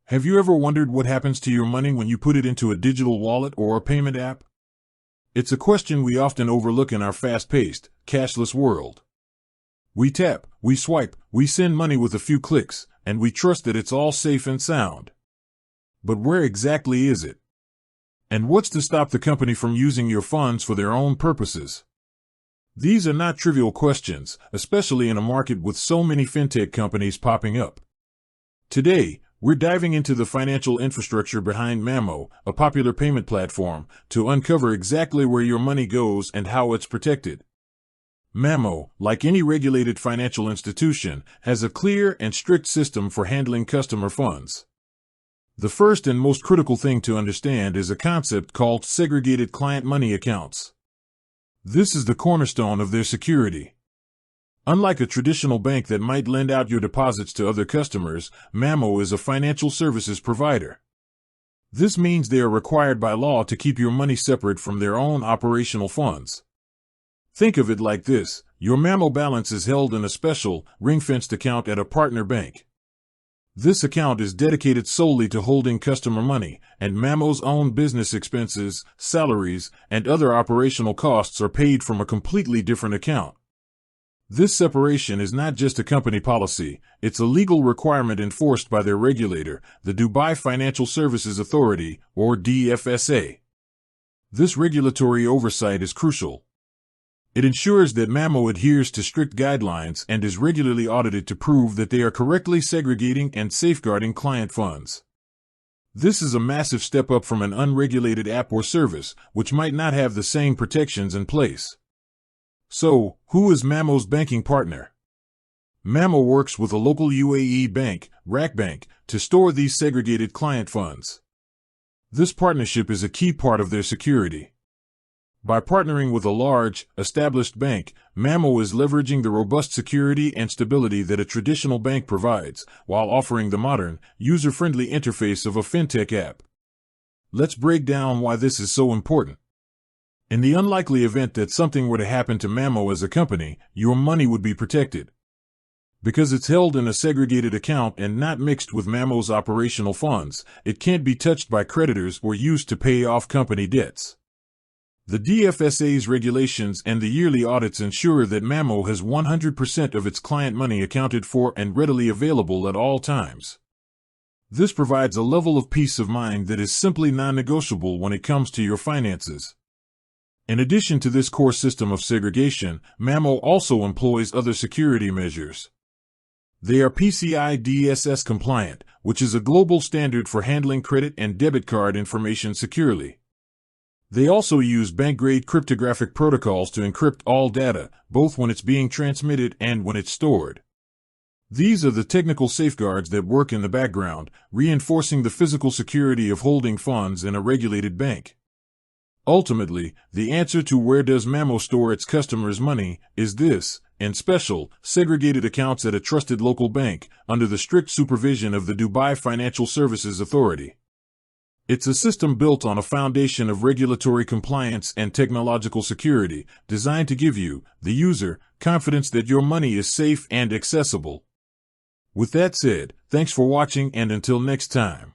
Have you ever wondered what happens to your money when you put it into a digital wallet or a payment app? It's a question we often overlook in our fast-paced, cashless world. We tap, we swipe, we send money with a few clicks, and we trust that it's all safe and sound. But where exactly is it? And what's to stop the company from using your funds for their own purposes? These are not trivial questions, especially in a market with so many fintech companies popping up. Today, we're diving into the financial infrastructure behind Mamo, a popular payment platform, to uncover exactly where your money goes and how it's protected. Mamo, like any regulated financial institution, has a clear and strict system for handling customer funds. The first and most critical thing to understand is a concept called segregated client money accounts. This is the cornerstone of their security. Unlike a traditional bank that might lend out your deposits to other customers, Mamo is a financial services provider. This means they are required by law to keep your money separate from their own operational funds. Think of it like this: your Mamo balance is held in a special, ring-fenced account at a partner bank. This account is dedicated solely to holding customer money, and Mamo's own business expenses, salaries, and other operational costs are paid from a completely different account. This separation is not just a company policy, it's a legal requirement enforced by their regulator, the Dubai Financial Services Authority, or DFSA. This regulatory oversight is crucial. It ensures that Mamo adheres to strict guidelines and is regularly audited to prove that they are correctly segregating and safeguarding client funds. This is a massive step up from an unregulated app or service, which might not have the same protections in place. So, who is Mamo's banking partner? Mamo works with a local UAE bank, Bank, to store these segregated client funds. This partnership is a key part of their security. By partnering with a large, established bank, Mamo is leveraging the robust security and stability that a traditional bank provides, while offering the modern, user-friendly interface of a fintech app. Let's break down why this is so important. In the unlikely event that something were to happen to Mamo as a company, your money would be protected. Because it's held in a segregated account and not mixed with Mamo's operational funds, it can't be touched by creditors or used to pay off company debts. The DFSA's regulations and the yearly audits ensure that Mamo has 100% of its client money accounted for and readily available at all times. This provides a level of peace of mind that is simply non-negotiable when it comes to your finances. In addition to this core system of segregation, Mamo also employs other security measures. They are PCI DSS compliant, which is a global standard for handling credit and debit card information securely. They also use bank-grade cryptographic protocols to encrypt all data, both when it's being transmitted and when it's stored. These are the technical safeguards that work in the background, reinforcing the physical security of holding funds in a regulated bank. Ultimately, the answer to where does Mamo store its customers' money is this: in special, segregated accounts at a trusted local bank, under the strict supervision of the Dubai Financial Services Authority. It's a system built on a foundation of regulatory compliance and technological security, designed to give you, the user, confidence that your money is safe and accessible. With that said, thanks for watching, and until next time.